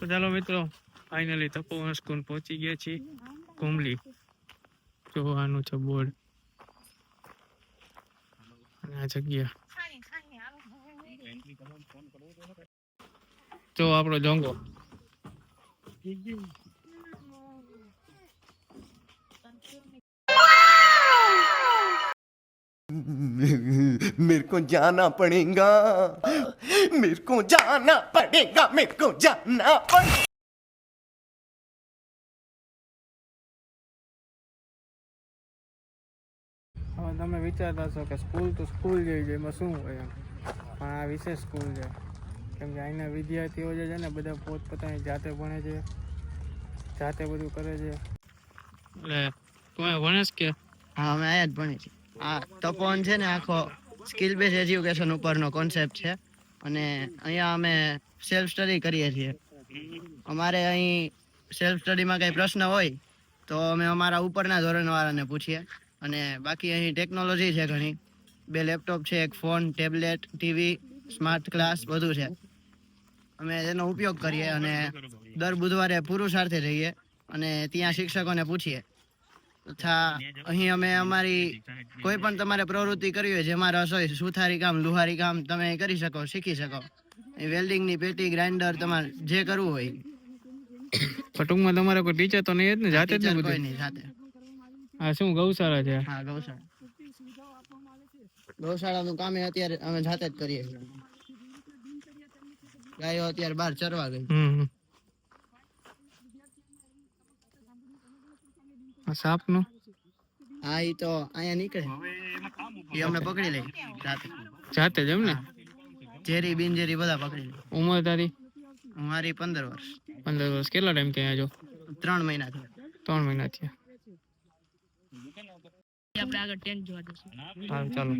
તો ચાલો મિત્રો, ફાઇનલી તપોવન સ્કૂલ પહોંચી ગયા છીએ. કોમલી જોવાનું છે બોર્ડ અને આ જગ્યા જો આપણો જોંગો. मेरे को जाना पड़ेगा, मेरे को जाना पड़ेगा, मेरे को जाना पड़ेगा. હવે તમે વિચારતા છો કે સ્કૂલ તો સ્કૂલ જેવી છે, એમાં શું હોય એમ, પણ આ વિશેષ સ્કૂલ છે. કેમ કે અહીંના વિદ્યાર્થીઓ જે છે ને બધા પોતપોતાની જાતે ભણે છે, જાતે બધું કરે છે. એટલે તમે ભણેશ કે? હા, અમે અહીંયા જ ભણીએ છીએ. આ તપોવન છે ને આખો સ્કિલ બેઝ એજ્યુકેશન ઉપરનો કોન્સેપ્ટ છે અને અહીંયા અમે સેલ્ફ સ્ટડી કરીએ છીએ. અમારે અહીં સેલ્ફ સ્ટડીમાં કંઈ પ્રશ્ન હોય તો અમે અમારા ઉપરના ધોરણવાળાને પૂછીએ અને બાકી અહીં ટેકનોલોજી છે ઘણી. 2 લેપટોપ છે, એક phone, tablet, TV, smart class બધું છે. અમે તેનો ઉપયોગ કરીએ અને દર બુધવારે પુરુષાર્થે જઈએ અને ત્યાં શિક્ષકોને પૂછીએ. તથા અહીં અમે અમારી કોઈ પણ તમારે પ્રવૃત્તિ કરવી હોય જેમાં રસ હોય, સુથારી કામ, લુહારી કામ તમે કરી શકો, શીખી શકો. વેલ્ડિંગની પેટી, ગ્રાઇન્ડર, તમારે જે કરવું હોય. ટૂંકમાં તમારે કોઈ ટીચર તો નહીં જ ને, જાતે જ ને કોઈ બધું? નહીં, જાતે. આ શું ગૌશાળા છે? હા, ગૌશાળા. ગૌશાળાનું કામ અત્યારે અમે જાતે જ કરીએ છીએ. ગાયો અત્યારે બહાર ચરવા ગઈ. સાપ નું? હા, એ તો અહીંયા નીકળે, એ અમે પકડી લઈએ જાતે. જાતે જ એમ ને? ઝેરી બિનઝેરી બધા પકડી લઈએ. ઉંમર તારી? મારી 15 વર્ષ. 15 વર્ષ. કેટલા ટાઈમ થયા જો? 3 મહિના થયા. 3 મહિના થયા. આપણે આગળ ટેન્ટ જોવા જશું. હા, ચાલો.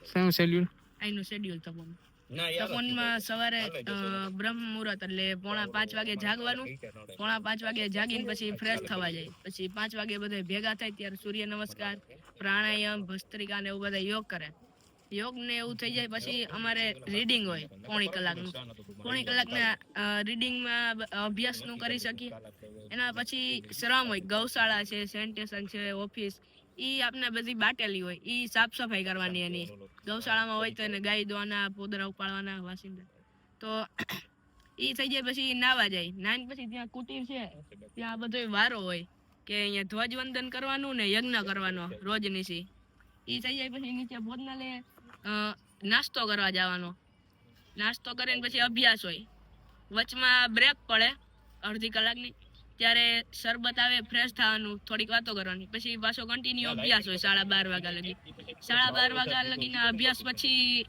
શું શેડ્યુલ? અહીંનું શેડ્યુલ તપોનમાં સવારે બ્રહ્મ મુહૂર્ત એટલે 4:45 વાગે જાગવાનું. 4:45 વાગે જાગીને પછી ફ્રેશ થવા જાય. પછી 5 વાગે બધા ભેગા થાય ત્યારે સૂર્ય નમસ્કાર, પ્રાણાયામ, ભસ્ત્રિકા ને એવું બધા યોગ કરે. યોગ ને એવું થઈ જાય પછી અમારે રીડિંગ હોય 1.5 કલાકનું. 1.5 કલાકના રીડિંગમાં અભ્યાસનું કરી શકીએ. એના પછી શ્રમ હોય, ગૌશાળા છે, સેનિટેશન છે, ઓફિસ, ઈ આપણે બધી બાટેલી હોય, ઈ સાફ સફાઈ કરવાની. એની ગૌશાળામાં હોય તો એને ગાય દોવાના, પોદરા ઉપાડવાના, વાસિંદા. તો ઈ થઈ જાય પછી નાવા જાય. નાઈને પછી ત્યાં કુટીર છે, ત્યાં બધો વારો હોય કે અહીંયા ધ્વજવંદન કરવાનું ને યજ્ઞ કરવાનો રોજ નીચી. ઈ થઈ જાય પછી નીચે ભોજનાલય નાસ્તો કરવા જવાનો. નાસ્તો કરીને પછી અભ્યાસ હોય. વચમાં બ્રેક પડે અડધી કલાકની, ત્યારે શરબત આવે, ફ્રેશ થવાનું, થોડીક વાતો કરવાની. પછી પાછો કન્ટિન્યુ અભ્યાસ હોય 12:30 વાગ્યા લગી. 12:30 વાગ્યા લગીના અભ્યાસ પછી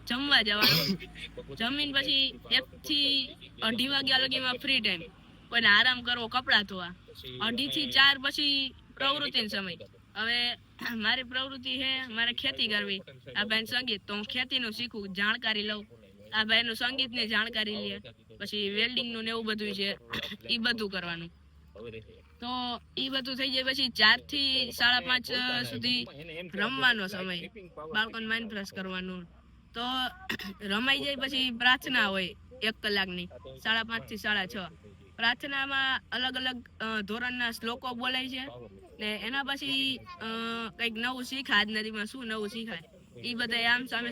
જમવા જવાનું. જમીન પછી 1 થી 2:30 વાગ્યા લગીમાં ફ્રી ટાઈમ, કોઈને આરામ કરવો, કપડાં ધોવા. 2:30 થી 4 પછી પ્રવૃત્તિનો સમય. હવે મારી પ્રવૃત્તિ છે મારે ખેતી કરવી. આ ભાઈ સંગીત, તો હું ખેતીનું શીખું, જાણકારી લઉં. આ ભાઈનું સંગીતની જાણકારી લે. પછી વેલ્ડિંગનું ને એવું બધું છે, એ બધું કરવાનું. તો એ બધું થઈ જાય પછી 4 થી 5:30 સુધી રમવાનો સમય, બાળકોને માઇન્ડ ફ્રેશ કરવાનું. તો રમાઈ જાય પછી પ્રાર્થના હોય 1 કલાકની, 5:30 થી 6:30. પ્રાર્થનામાં અલગ અલગ ધોરણના શ્લોકો બોલાય છે ને એના પછી કંઈક નવું શીખાય. આજના દીમાં શું નવું શીખાય એ બધા આમ સામે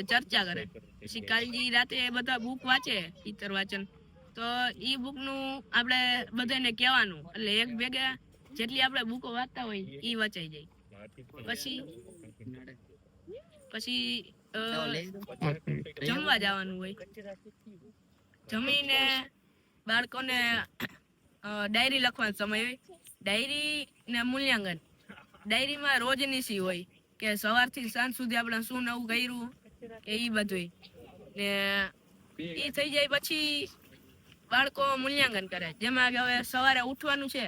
ચર્ચા કરે. પછી કાલજી રાતે બધા બુક વાંચે, ઈતર વાંચન. તો ઈ બુકનું આપણે બધાને કહેવાનું, એટલે એક ભેગા જેટલી આપણે બુકો વાંચતા હોય ઈ વચાઈ જાય. પછી જમવા જવાનું હોય. જમીને બાળકોને ડાયરી લખવાનો સમય હોય. ડાયરી ને મૂલ્યાંકન. ડાયરીમાં રોજની સી હોય કે સવારથી સાંજ સુધી આપણે શું નવું કર્યું કે એ બધું. ને એ થઈ જાય પછી બાળકો મૂલ્યાંકન કરે. જેમાં હવે સવારે ઉઠવાનું છે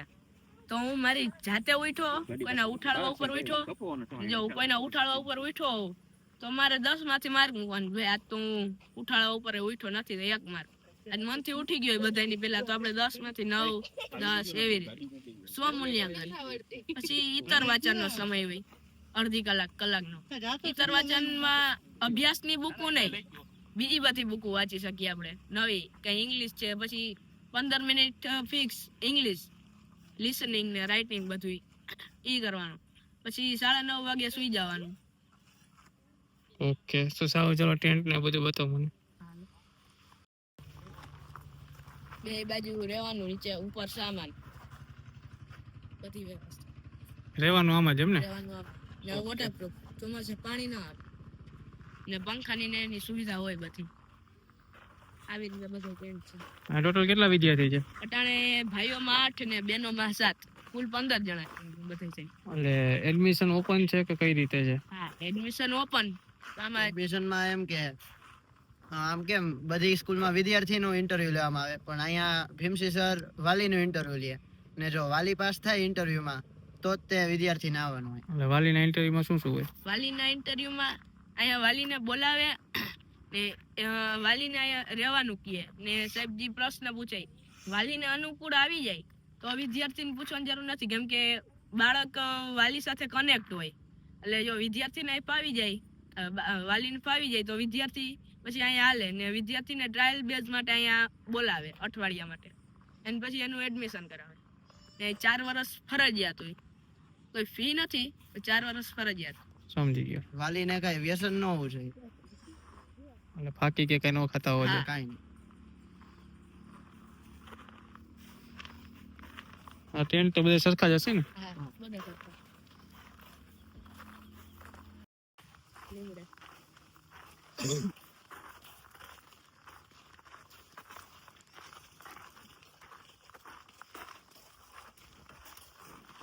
તો હું મારી જાતે ઉઠો, કોઈના ઉઠાડવા ઉપર ઉઠો. જો કોઈના ઉઠાડવા ઉપર ઉઠો તો મારે 10 માંથી માર્ક મૂકવાનું. ભાઈ આજ તો હું ઉઠાડવા ઉપર ઉઠો નથી તો 1 માર્ક. આજ મનથી ઉઠી ગયો બધાની પેલા તો આપણે 10 માંથી 9, 10 એવી રીતે સ્વમૂલ્યાંકન. પછી ઈતર વાંચનનો સમય હોય 1/2 કલાકનો. ઈતર વાંચનમાં અભ્યાસની બુકો નહીં, બીજી બધી બુકો વાંચી શકીએ આપણે નવી કઈ ઇંગ્લિશ છે પછી 15 મિનિટ ફિક્સ ઇંગ્લિશ લિસનિંગ ને રાઇટિંગ બધું ઈ કરવાનું પછી 9:30 વાગે સુઈ જવાનું. ઓકે તો સારું ચલો ટેન્ટ ને બધું બતાવો મને. બે બાજુ રહેવાનું નીચે ઉપર સામાન બધી વ્યવસ્થા રહેવાનું આમાં જ એમ ને? રહેવાનું આવે ને વોટરપ્રૂફ ચોમાસે પાણી ના આવે ને પંખાની ને એની સુવિધા હોય બધી આવી રીતે બધું ટેન્ટ છે. આ ટોટલ કેટલા વિદ્યાર્થી છે? અટાણે ભાઈઓમાં 8 ને બહેનોમાં 7 કુલ 15 જણા બધે છે. એટલે એડમિશન ઓપન છે કે કઈ રીતે છે? હા એડમિશન ઓપન આમાં એડમિશનમાં એમ કે આમ કેમ બધી સ્કૂલમાં વિદ્યાર્થીનું ઇન્ટરવ્યુ લેવામાં આવે પણ અહીંયા ભીમસી સર વાલીનું ઇન્ટરવ્યુ લે ને જો વાલી પાસ થાય ઇન્ટરવ્યુમાં તો જ તે વિદ્યાર્થીને આવવાનું હોય. એટલે વાલીના ઇન્ટરવ્યુમાં શું શું હોય? વાલીના ઇન્ટરવ્યુમાં અહીંયા વાલીને બોલાવે ને વાલીને અહીંયા રહેવાનું કહે ને સાહેબજી પ્રશ્ન પૂછાય વાલીને અનુકૂળ આવી જાય તો વિદ્યાર્થીને પૂછવાની જરૂર નથી કેમ કે બાળક વાલી સાથે કનેક્ટ હોય એટલે જો વિદ્યાર્થીને ફાવી જાય વાલીને ફાવી જાય તો વિદ્યાર્થી પછી અહીંયા હાલે ને વિદ્યાર્થીને ટ્રાયલ બેઝ માટે અહીંયા બોલાવે અઠવાડિયા માટે અને પછી એનું એડમિશન કરાવે ને 4 વર્ષ ફરજિયાત હોય કોઈ ફી નથી 4 વર્ષ ફરજિયાત. સમજી ગયો. વાલીને કઈ વ્યસન ન હોવું જોઈએ એટલે ફાકી કે કઈ ન ખાતા હોય હા. કાંઈ નહીં. આ ટેન્ટ તો બધા સરખા જ હશે ને? હા બધા કરતા લીમડા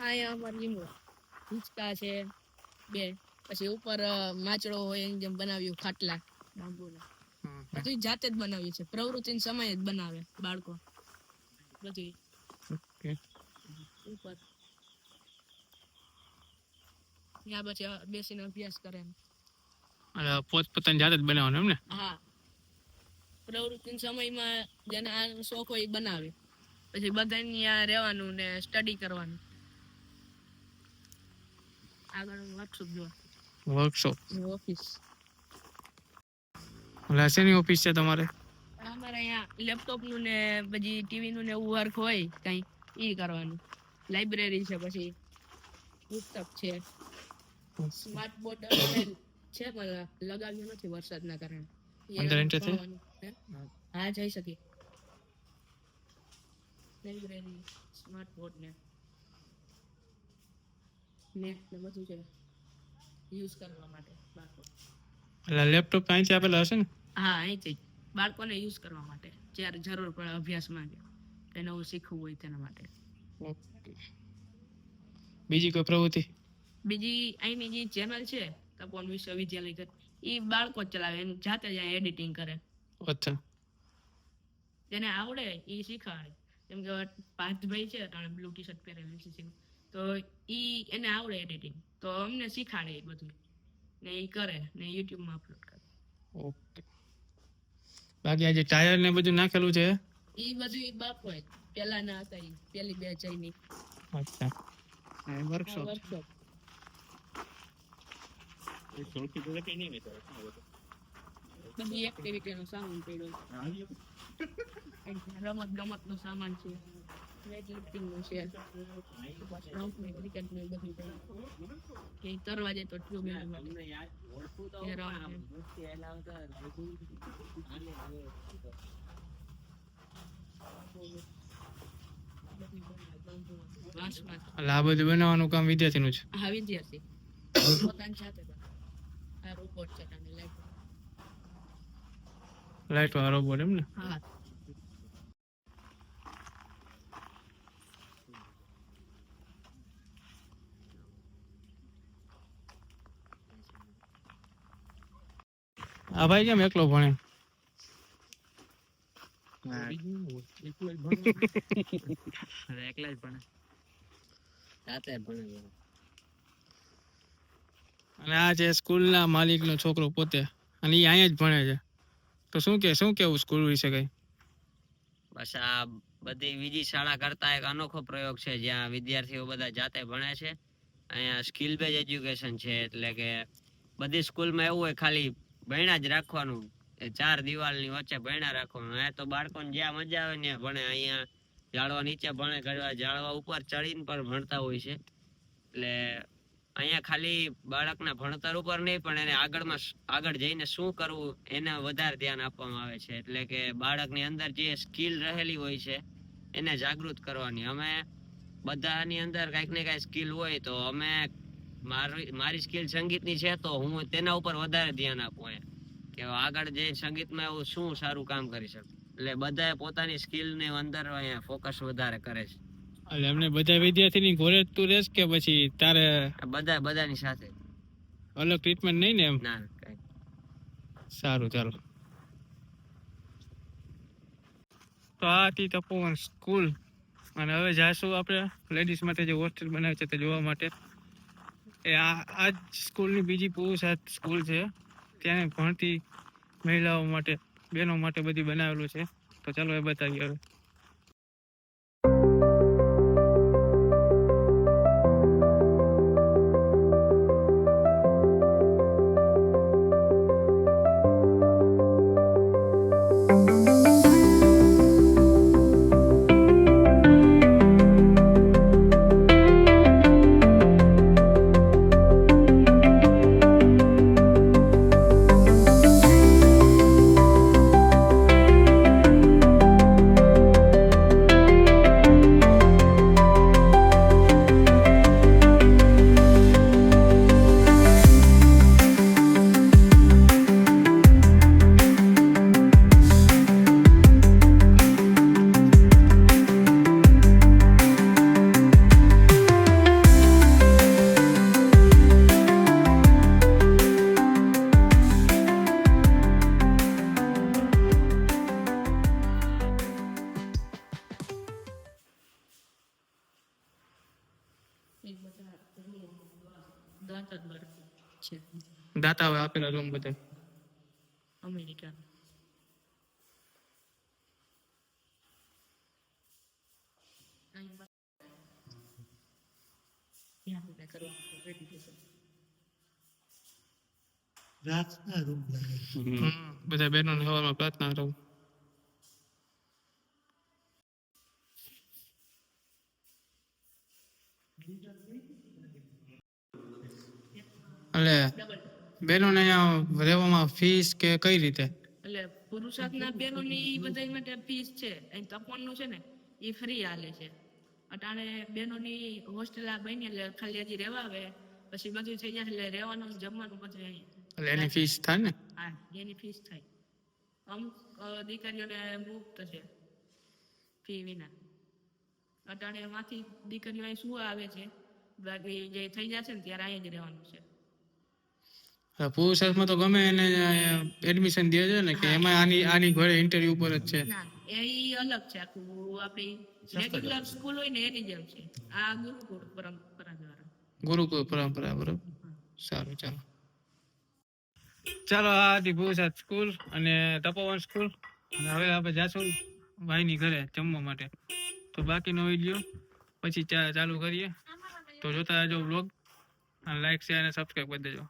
અહીંયા અમાર લીમડા હિંચકા છે 2 પછી ઉપર માચડો હોય એની જેમ બનાવ્યું ખાટલા બાંબુના બધું જાતે જ બનાવ્યું છે પ્રવૃત્તિનો સમય જ બનાવે બાળકો બધું ઓકે. ઉપર ત્યાં પછી બેસીને અભ્યાસ કરે એટલે પોતપોતાની જાતે જ બનાવવાનું એમ ને? હા પ્રવૃત્તિના સમયમાં જેને આ શોખ હોય એ બનાવે પછી બધાને ત્યાં રહેવાનું ને સ્ટડી કરવાનું. આગળ વર્કશોપ જોવા વર્કશોપ ઓફિસ એટલે શેની ઓફિસ છે તમારે? અમારે અહીંયા લેપટોપ નું ને પછી ટીવી નું ને એવું વર્ક હોય કઈ ઈ કરવાનું. લાઇબ્રેરી છે પછી પુસ્તક છે સ્માર્ટ બોર્ડ છે પણ લગાવ્યું નથી વરસાદના કારણે. અંદર enter છે? હે? હા જઈ શકીએ. લાઇબ્રેરી સ્માર્ટ બોર્ડ ને નેટ ને બધું છે યુઝ કરવા માટે બાળકો. એટલે લેપટોપ અહીંથી આપેલા હશે ને? હા અહીંથી બાળકોને યુઝ કરવા માટે જ્યારે જરૂર પડે અભ્યાસમાં કે નવું શીખવું હોય તેના માટે. ઓકે. બીજી કોઈ પ્રવૃત્તિ? બીજી અહીંની જે ચેનલ છે તપોવન વિશ્વવિદ્યાલય એ બાળકો જ ચલાવે એને જાતે જ એડિટિંગ કરે અચ્છા. જેને આવડે એ શીખવાડે જેમ કે પાર્થભાઈ છે ત્રણ બ્લુ ટી શર્ટ પહેરેલું છે તો ઈ એને આવડે એડિટિંગ તો અમને શીખાડે એ બધું ને એ કરે ને યુટ્યુબમાં અપલોડ કરે. ઓકે. બાકી આ જે ટાયર ને બધું નાખેલું છે એ બધું ઈ બાપ હોય પેલા ના હતા ઈ પેલી બેચ ની અચ્છા વર્કશોપ વર્કશોપ બધી એક્ટિવિટી નો સામાન પડ્યો રમત ગમત નો સામાન છે વેઇટલિફ્ટિંગ નું છે ક્રિકેટ નું બધું કે તરવા જાય તો ટ્યુબ એટલે આ બધું બનાવવાનું કામ વિદ્યાર્થીનું છે? હા વિદ્યાર્થી પોતાની સાથે આ રોબોટ છે અને લાઈટ વાળા રોબોટ એમ ને? હા આ ભાઈ કેમ એકલો ભણે? એકલા જ ભણે જાતે ભણે. અને આ જે સ્કૂલના માલિકનો છોકરો પોતે અને એ અહીંયા જ ભણે છે તો શું કેવું સ્કૂલ વિશે કઈ? બસ આ બધી બીજી શાળા કરતા એક અનોખો પ્રયોગ છે જ્યાં વિદ્યાર્થીઓ બધા જાતે ભણે છે. અહીંયા સ્કિલ બેઝ એજ્યુકેશન છે એટલે કે બધી સ્કૂલમાં એવું હોય ખાલી ભણ્યા જ રાખવાનું એ 4 દિવાલની વચ્ચે ભણ્યા રાખવાનું. અહીંયા તો બાળકોને જ્યાં મજા આવે ને ભણે. અહીંયા ઝાડવા નીચે ભણે, ઘણા ઝાડવા ઉપર ચડીને પણ ભણતા હોય છે. એટલે અહીંયા ખાલી બાળકના ભણતર ઉપર નહીં પણ એને આગળ જઈને શું કરવું એને વધારે ધ્યાન આપવામાં આવે છે. એટલે કે બાળકની અંદર જે સ્કિલ રહેલી હોય છે એને જાગૃત કરવાની. અમે બધાની અંદર કાંઈક ને કાંઈ સ્કિલ હોય તો અમે મારી સ્કિલ સંગીતની છે તો હું તેના ઉપર વધારે ધ્યાન આપું એમ કે આગળ જઈને સંગીતમાં એવું શું સારું કામ કરી શકું. એટલે બધાએ પોતાની સ્કિલને અંદર અહીંયા ફોકસ વધારે કરે છે. એટલે એમને બધા વિદ્યાર્થીની ઘોરે તું રહેશ કે પછી તારે બધાની સાથે અલગ ટ્રીટમેન્ટ નહીં ને એમ? ના કઈ. સારું, ચાલો. તો આ હતી તપોવન સ્કૂલ, અને હવે જાશું આપણે લેડીઝ માટે જે હોસ્ટેલ બનાવે છે તે જોવા માટે. એ આ જ સ્કૂલની બીજી પુરુષ સ્કૂલ છે, ત્યાં ભણતી મહિલાઓ માટે, બહેનો માટે બધી બનાવેલું છે. તો ચાલો એ બતાવીએ હવે. દાતા હવે આપેલા રૂમ બધા અમેરિકા. બધા બહેનો હવામાં પ્રાર્થના રહું. એટલે બહેનોને અહીંયા રહેવામાં ફીસ કે કઈ રીતે? એટલે પુરુષાર્થના બહેનોની બધા માટે ફીસ છે. અહીં તપોનનું છે ને એ ફ્રી હાલે છે. અટાણે બહેનોની હોસ્ટેલ આ બની એટલે ખાલી હજી રહેવા આવે પછી બધું થઈ જાય એટલે રહેવાનું જમવાનું બધું અહીં. એટલે એની ફીસ થાય ને? હા, એની ફીસ થાય. અમુક દીકરીઓને મુક્ત છે ફી વિના. અટાણે એમાંથી દીકરીઓ અહીં શું આવે છે, બાકી જે થઈ જશે ને ત્યારે અહીંયા જ રહેવાનું છે. પુરુષાર્થમાં તો ગમે એને એડમિશન દે છે ને કે એમાં આની ઘરે ઇન્ટરવ્યુ ઉપર જ છે? ના, એ અલગ છે. આખું આપણી રેગ્યુલર સ્કૂલ હોય ને એની જેમ છે. આ ગુરુકુળ પરંપરા દ્વારા. ગુરુકુળ પરંપરા, બરોબર. સારું, ચાલો આ હતી પુરુષાર્થ સ્કૂલ અને તપોવન સ્કૂલ. અને હવે આપણે જાશું ભાઈની ઘરે જમવા માટે. તો બાકીનો વિડીયો પછી ચાલુ કરીએ. તો જોતા રહેજો વ્લોગ, અને લાઈક, શેર અને સબસ્ક્રાઈબ કરી દેજો.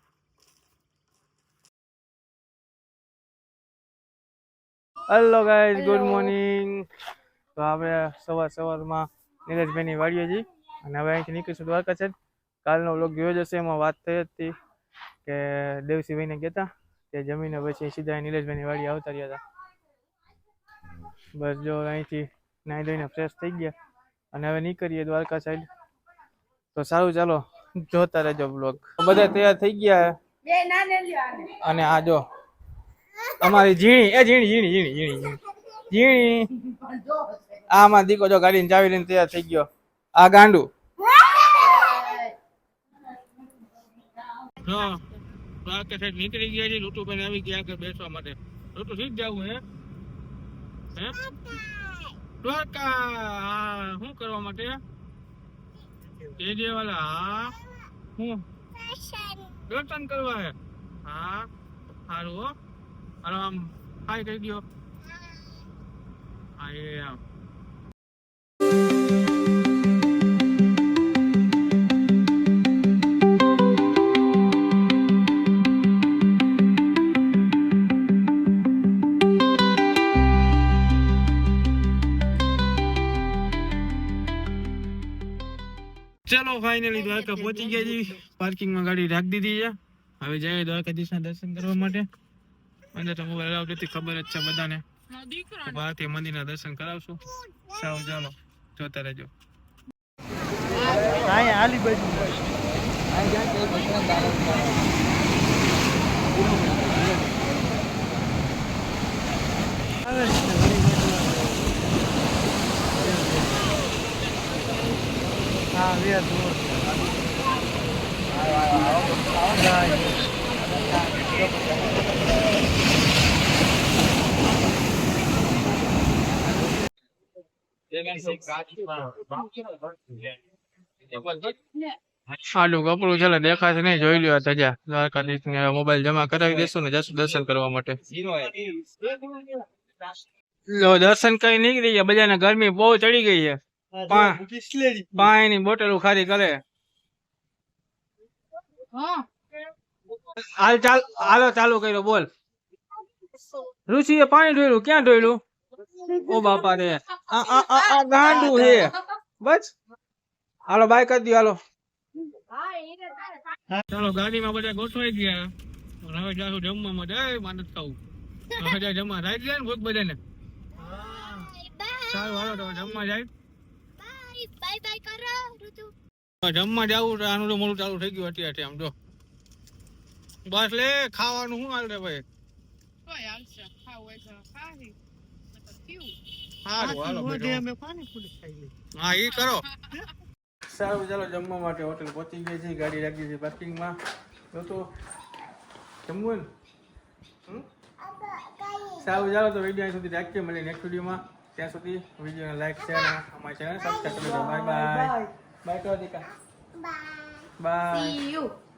Hello guys, good morning. તો આપણે સવારમાં નીરજભાઈની વાડીએ જઈએ અને હવે અહીંથી નીકળીશું દ્વારકા સાઈડ. કાલનો વ્લોગ જોયો જશે, એમાં વાત થઈ હતી કે દેવસીભાઈને ગયા તે જમીને પછી સીધા નીરજભાઈની વાડી આવતા રહ્યા હતા. બસ જો અહીંથી નાહી ધોઈને ફ્રેશ થઈ ગયા અને હવે નીકળીએ દ્વારકા સાઈડ. તો સારું, ચાલો જોતા રહેજો બ્લોગ. બધા તૈયાર થઈ ગયા અને આ જો અમારી ઝીણી આમાં દીકો જો ગાડીને ચાવી લઈને તૈયાર થઈ ગયો. આ ગાંડું નીકળી ગયા છે. ઋતુભાઈ આવી ગયા કે બેસવા માટે. ઋતુ સીધ જવું હે દ્વારકા. શું કરવા માટે? વાલા હા, હું દર્શન કરવા હે. હા સારું હો. આરામ હાય કહી દો. હા, ચલો ફાઇનલી દ્વારકા પહોંચી ગયા છીએ. પાર્કિંગમાં ગાડી રાખી દીધી છે. હવે જઈએ દ્વારકાધીશના દર્શન કરવા માટે. અંદર તો મોબાઈલ અલાઉડ નથી, ખબર જ છે બધાને. તો બહારથી મંદિરના દર્શન કરાવશું. સાવ ચાલો જોતા રહેજો. આડું કપડું છે દેખાશે નહીં, જોઈ લ્યો તજા. દ્વારકાધીશ ને મોબાઈલ જમા કરાવી દેશું ને જશું દર્શન કરવા માટે. લો દર્શન કરી નીકળી ગયા. બધાને ગરમી બહુ ચડી ગઈ છે. પાણીની બોટલ ખાલી કરે. હાલો ચાલુ કર્યો બોલ. ઋષિએ પાણી ઢોળ્યું, ક્યાં ઢોળ્યું? ઓ બાપા રે, આ ગાંડું છે. બસ હાલો બાય કરી દો. હાલો ચાલો ગાડીમાં બધા ગોઠવાઈ ગયા. હવે જાશું જમવા માટે. માનત ખાવું હવે જમવા રાઈ ગયા ને ભૂખ બધાને. સારું હાલો તો જમવા જાય. જમવા જવું તો આનું તો મોડું ચાલુ થઈ ગયું અત્યારે. આમ જો બસ લે ખાવાનું શું હાલ રે ભાઈ. હા એ કરો. સારું ચાલો જમવા માટે હોટેલ પહોંચી ગઈ છે. ગાડી રાખી છે પાર્કિંગમાં. તો જમવું ને સારું ચાલો તો વિડીયો સુધી રાખીએ. મળીએ નેક્સ્ટ વિડીયોમાં. ત્યાં સુધી વિડીયોને લાઈક શેર અમારી ચેનલ સબસ્ક્રાઈબ કરી દો. Bye bye. બાય કરો દીકા. બાય.